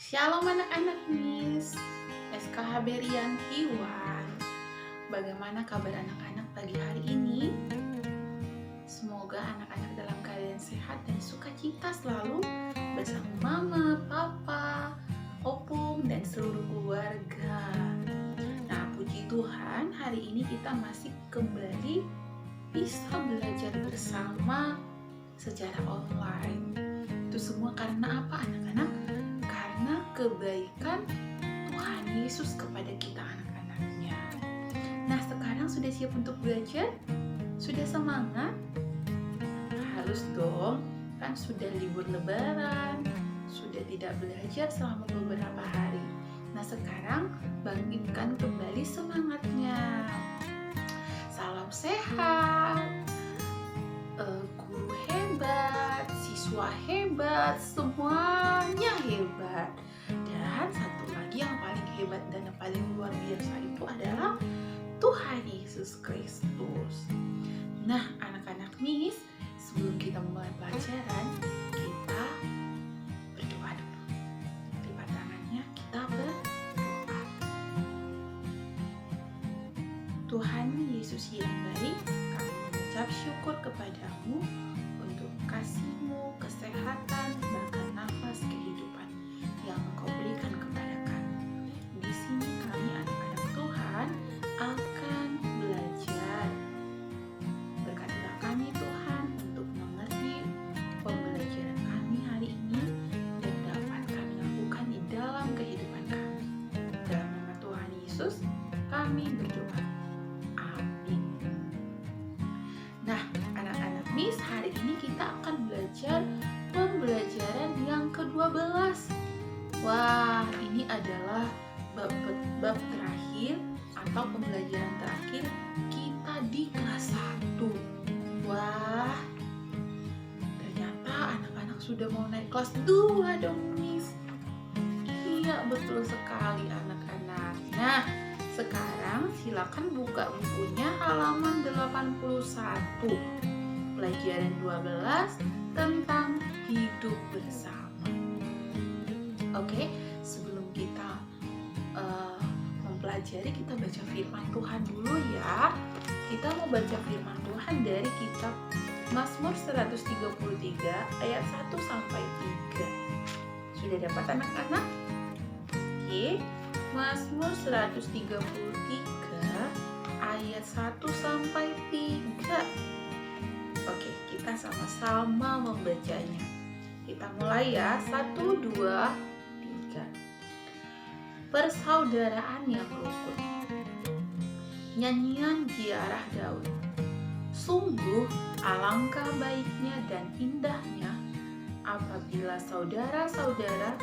Shalom anak-anak Miss SKH Berian Hiwan. Bagaimana kabar anak-anak pagi hari ini? Semoga anak-anak dalam keadaan sehat dan sukacita selalu bersama mama, papa, opung, dan seluruh keluarga. Nah, puji Tuhan, hari ini kita masih kembali bisa belajar bersama secara online. Itu semua karena apa anak-anak? Karena kebaikan Tuhan Yesus kepada kita anak-anaknya. Nah, sekarang sudah siap untuk belajar? Sudah semangat? Harus dong, kan sudah libur lebaran, sudah tidak belajar selama beberapa hari. Nah, sekarang bangkitkan kembali semangatnya. Salam sehat, guru hebat, siswa hebat, semuanya hebat. Dan satu lagi yang paling hebat dan yang paling luar biasa itu adalah Tuhan Yesus Kristus. Nah, anak-anak Miss, sebelum kita mulai pelajaran, kita berdoa dulu. Lipat tangannya, kita berdoa. Tuhan Yesus yang baik, kami mengucap syukur kepadamu untuk kasih-Mu, kesehatan, bahkan nafas kehidupan yang Engkau berikan kepada kami. Di sini kami anak-anak Tuhan akan belajar. Berkatilah kami Tuhan untuk mengerti pembelajaran kami hari ini dan dapat kami lakukan di dalam kehidupan kami. Dalam nama Tuhan Yesus kami berdoa. Amin. Nah, anak-anak Miss, hari ini kita akan belajar pembelajaran yang ke-12. Wah, ini adalah bab terakhir atau pembelajaran terakhir kita di kelas 1. Wah, ternyata anak-anak sudah mau naik kelas 2 dong, Miss. Iya, betul sekali anak-anak. Nah, sekarang silakan buka bukunya halaman 81. Pelajaran 12 tentang hidup bersama. Oke, sebelum kita mempelajari, kita baca firman Tuhan dulu ya. Kita mau baca firman Tuhan dari kitab Mazmur 133 ayat 1 sampai 3. Sudah dapat anak-anak? Oke, Mazmur 133 ayat 1 sampai 3. Oke, kita sama-sama membacanya. Kita mulai ya. 1, 2, 3. Persaudaraan yang rukun. Nyanyian ziarah Daud. Sungguh alangkah baiknya dan indahnya apabila saudara-saudara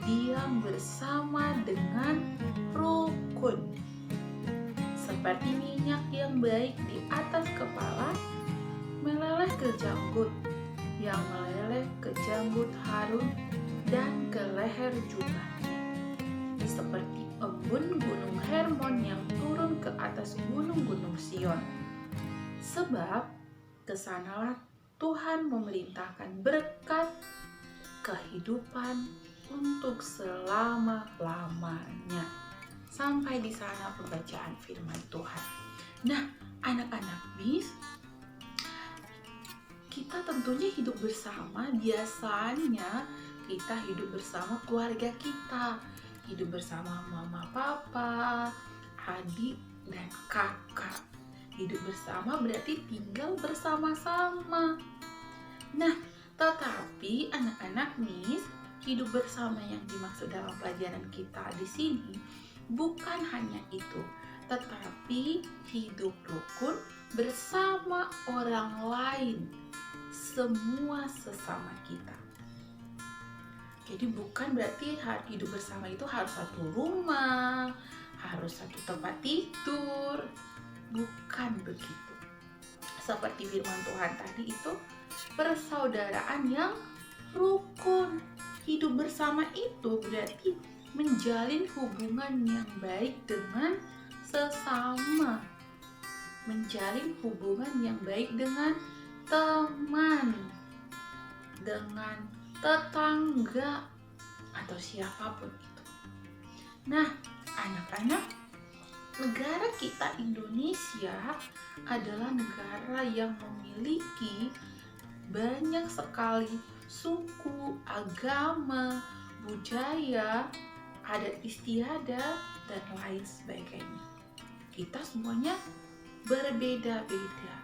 diam bersama dengan rukun. Seperti minyak yang baik di atas kepala, meleleh ke janggut, yang meleleh ke janggut Harun dan ke leher jubahnya. Seperti embun gunung Hermon yang turun ke atas gunung-gunung Sion. Sebab kesanalah Tuhan memerintahkan berkat kehidupan untuk selama-lamanya. Sampai di sana pembacaan firman Tuhan. Nah, anak-anak Miss, kita tentunya hidup bersama. Biasanya kita hidup bersama keluarga kita, hidup bersama mama, papa, adik, dan kakak. Hidup bersama berarti tinggal bersama-sama. Nah, tetapi anak-anak Miss, hidup bersama yang dimaksud dalam pelajaran kita di sini bukan hanya itu, tetapi hidup rukun bersama orang lain, semua sesama kita. Jadi bukan berarti hidup bersama itu harus satu rumah, harus satu tempat tidur. Bukan begitu. Seperti firman Tuhan tadi itu, persaudaraan yang rukun. Hidup bersama itu berarti menjalin hubungan yang baik dengan sesama. Menjalin hubungan yang baik dengan teman, dengan tetangga. atau siapapun itu. Nah, anak-anak, negara kita Indonesia adalah negara yang memiliki banyak sekali suku, agama, budaya, adat istiadat, dan lain sebagainya. Kita semuanya berbeda-beda.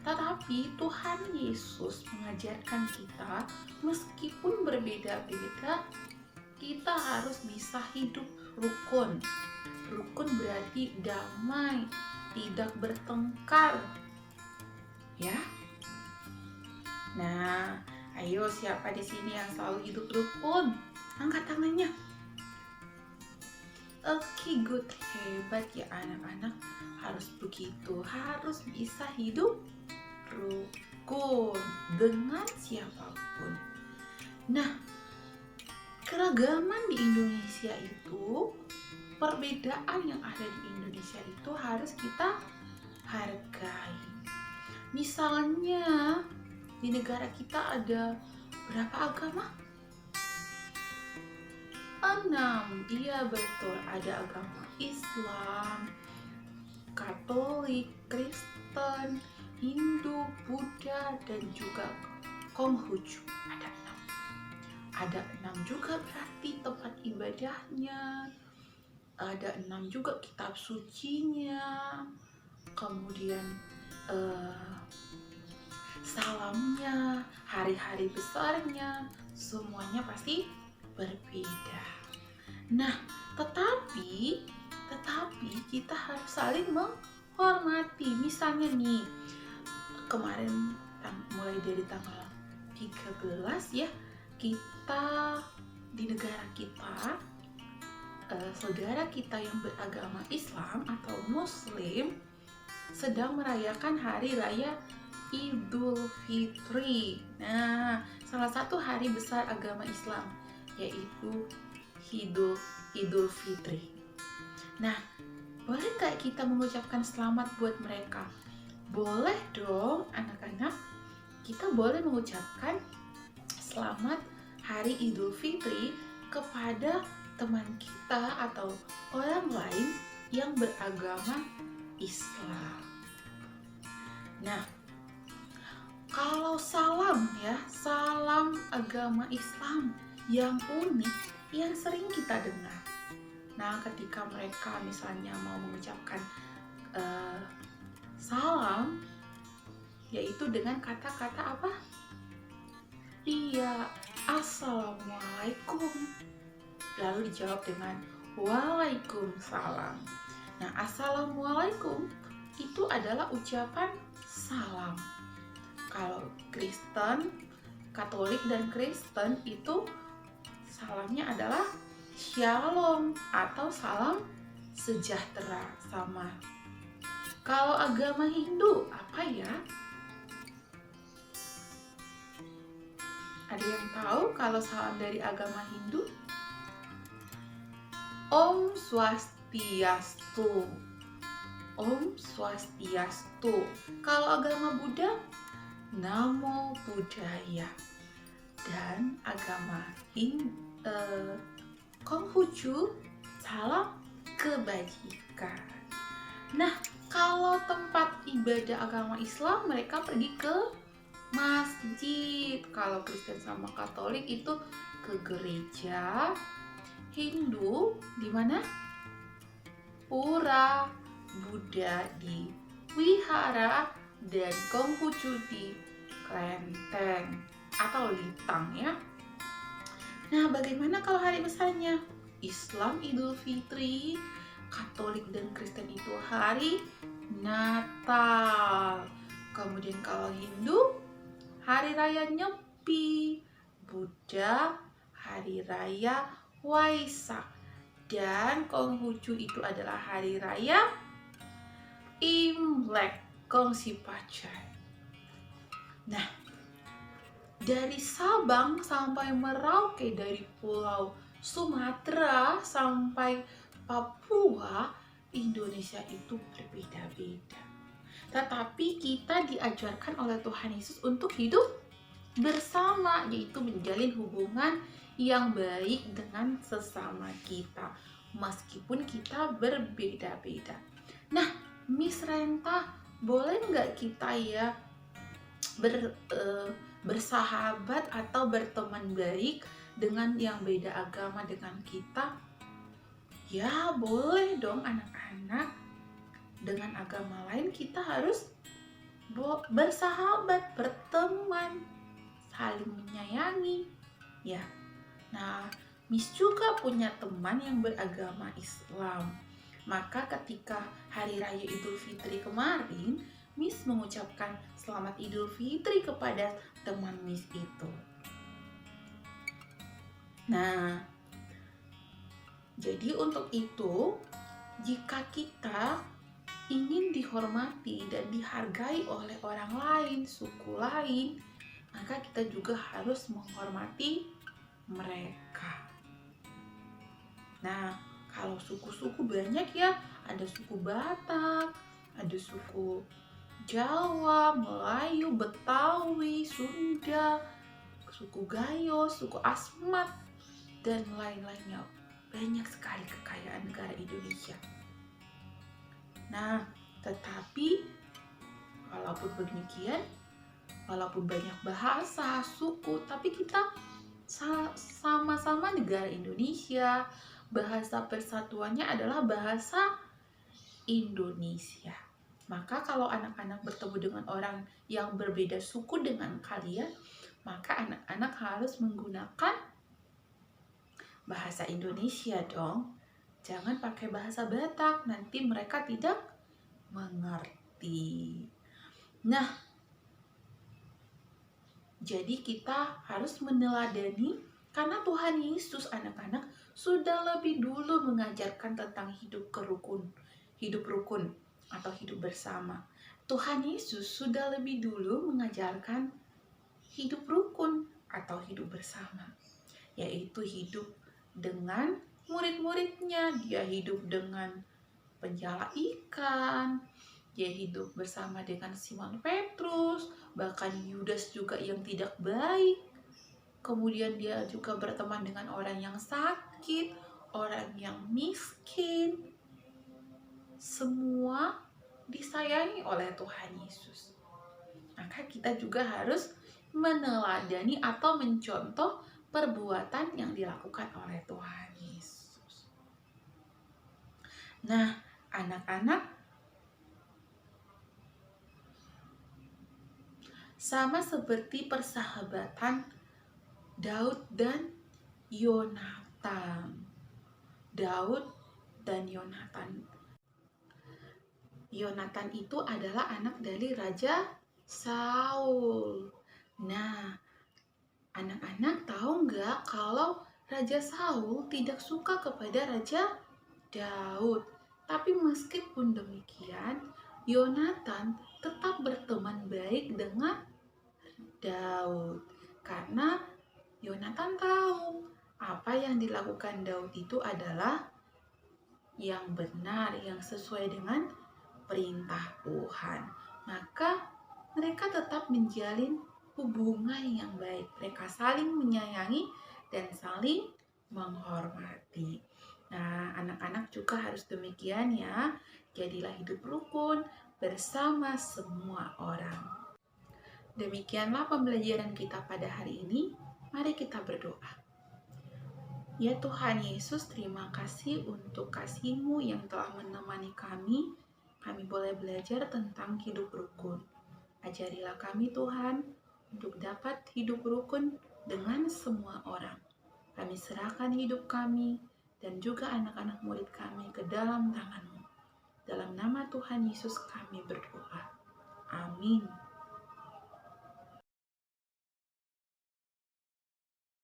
Tetapi Tuhan Yesus mengajarkan kita, meskipun berbeda-beda, kita harus bisa hidup rukun. Rukun berarti damai, tidak bertengkar. Ya. Nah, ayo siapa di sini yang selalu hidup rukun? Angkat tangannya. Oke, good, hebat ya anak-anak. Harus begitu, harus bisa hidup rukun dengan siapapun. Nah, keragaman di Indonesia itu, perbedaan yang ada di Indonesia itu harus kita hargai. Misalnya, di negara kita ada berapa agama? 6. Iya betul, ada agama Islam, Katolik, Kristen, Hindu, Buddha, dan juga Konghucu. Ada 6 juga berarti tempat ibadahnya. Ada 6 juga kitab sucinya. Kemudian salamnya, hari-hari besarnya, semuanya pasti berbeda. Nah, tetapi kita harus saling menghormati. Misalnya nih, kemarin mulai dari tanggal 13 ya, kita di negara kita, saudara kita yang beragama Islam atau Muslim sedang merayakan hari raya Idul Fitri. Nah, salah satu hari besar agama Islam yaitu Idul Fitri. Nah, boleh nggak kita mengucapkan selamat buat mereka? Boleh dong, anak-anak. Kita boleh mengucapkan selamat hari Idul Fitri kepada teman kita atau orang lain yang beragama Islam. Nah, kalau salam ya, salam agama Islam yang unik, yang sering kita dengar. Nah, ketika mereka misalnya mau mengucapkan salam, yaitu dengan kata-kata apa? Iya, Assalamualaikum. Lalu dijawab dengan Waalaikumsalam. Nah, Assalamualaikum itu adalah ucapan salam. Kalau Kristen, Katolik dan Kristen itu salamnya adalah Shalom atau salam sejahtera, sama. Kalau agama Hindu apa ya? Ada yang tahu kalau salam dari agama Hindu? Om Swastiastu. Om Swastiastu. Kalau agama Buddha, Namo Buddhaya. Dan agama Konghucu, salam kebajikan. Nah, kalau tempat ibadah agama Islam, mereka pergi ke masjid. Kalau Kristen sama Katolik itu ke gereja. Hindu di mana? Pura. Buddha di wihara, dan Konghucu di kelenteng atau litang ya. Nah, bagaimana kalau hari besarnya? Islam Idul Fitri, Katolik dan Kristen itu hari Natal. Kemudian kalau Hindu, hari raya Nyepi. Buddha, hari raya Waisak. Dan Konghucu itu adalah hari raya Imlek, Kongsi Pacai. Nah, dari Sabang sampai Merauke, dari Pulau Sumatera sampai Papua, Indonesia itu berbeda-beda. Tetapi kita diajarkan oleh Tuhan Yesus untuk hidup bersama, yaitu menjalin hubungan yang baik dengan sesama kita meskipun kita berbeda-beda. Nah, Miss Renta, boleh nggak kita ya bersahabat atau berteman baik dengan yang beda agama dengan kita? Ya, boleh dong anak-anak. Dengan agama lain kita harus bersahabat, berteman, saling menyayangi. Ya. Nah, Miss juga punya teman yang beragama Islam. Maka ketika Hari Raya Idul Fitri kemarin, Miss mengucapkan Selamat Idul Fitri kepada teman Miss itu. Nah, jadi untuk itu, jika kita ingin dihormati dan dihargai oleh orang lain, suku lain, maka kita juga harus menghormati mereka. Nah, kalau suku-suku banyak ya, ada suku Batak, ada suku Jawa, Melayu, Betawi, Sunda, suku Gayo, suku Asmat, dan lain-lainnya. Banyak sekali kekayaan negara Indonesia. Nah, tetapi walaupun demikian, walaupun banyak bahasa, suku, tapi kita sama-sama negara Indonesia. Bahasa persatuannya adalah bahasa Indonesia. Maka kalau anak-anak bertemu dengan orang yang berbeda suku dengan kalian, maka anak-anak harus menggunakan bahasa Indonesia dong. Jangan pakai bahasa Batak, nanti mereka tidak mengerti. Nah, jadi kita harus meneladani, karena Tuhan Yesus anak-anak sudah lebih dulu mengajarkan tentang hidup rukun atau hidup bersama. Tuhan Yesus sudah lebih dulu mengajarkan hidup rukun atau hidup bersama, yaitu hidup dengan murid-muridnya. Dia hidup dengan penjala ikan, dia hidup bersama dengan Simon Petrus, bahkan Yudas juga yang tidak baik. Kemudian dia juga berteman dengan orang yang sakit, orang yang miskin. Semua disayangi oleh Tuhan Yesus. Maka kita juga harus meneladani atau mencontoh perbuatan yang dilakukan oleh Tuhan Yesus. Nah, anak-anak, sama seperti persahabatan Daud dan Yonatan. Daud dan Yonatan. Yonatan itu adalah anak dari Raja Saul. Nah, anak-anak tahu nggak kalau Raja Saul tidak suka kepada Raja Daud. Tapi meskipun demikian, Yonatan tetap berteman baik dengan Daud. Karena Yonatan tahu apa yang dilakukan Daud itu adalah yang benar, yang sesuai dengan perintah Tuhan. Maka mereka tetap menjalin hubungan yang baik. Mereka saling menyayangi dan saling menghormati. Nah, anak-anak juga harus demikian ya. Jadilah hidup rukun bersama semua orang. Demikianlah pembelajaran kita pada hari ini. Mari kita berdoa. Ya Tuhan Yesus, terima kasih untuk kasih-Mu yang telah menemani kami. Kami boleh belajar tentang hidup rukun. Ajarilah kami Tuhan untuk dapat hidup rukun dengan semua orang. Kami serahkan hidup kami dan juga anak-anak murid kami ke dalam tangan-Mu. Dalam nama Tuhan Yesus kami berdoa. Amin.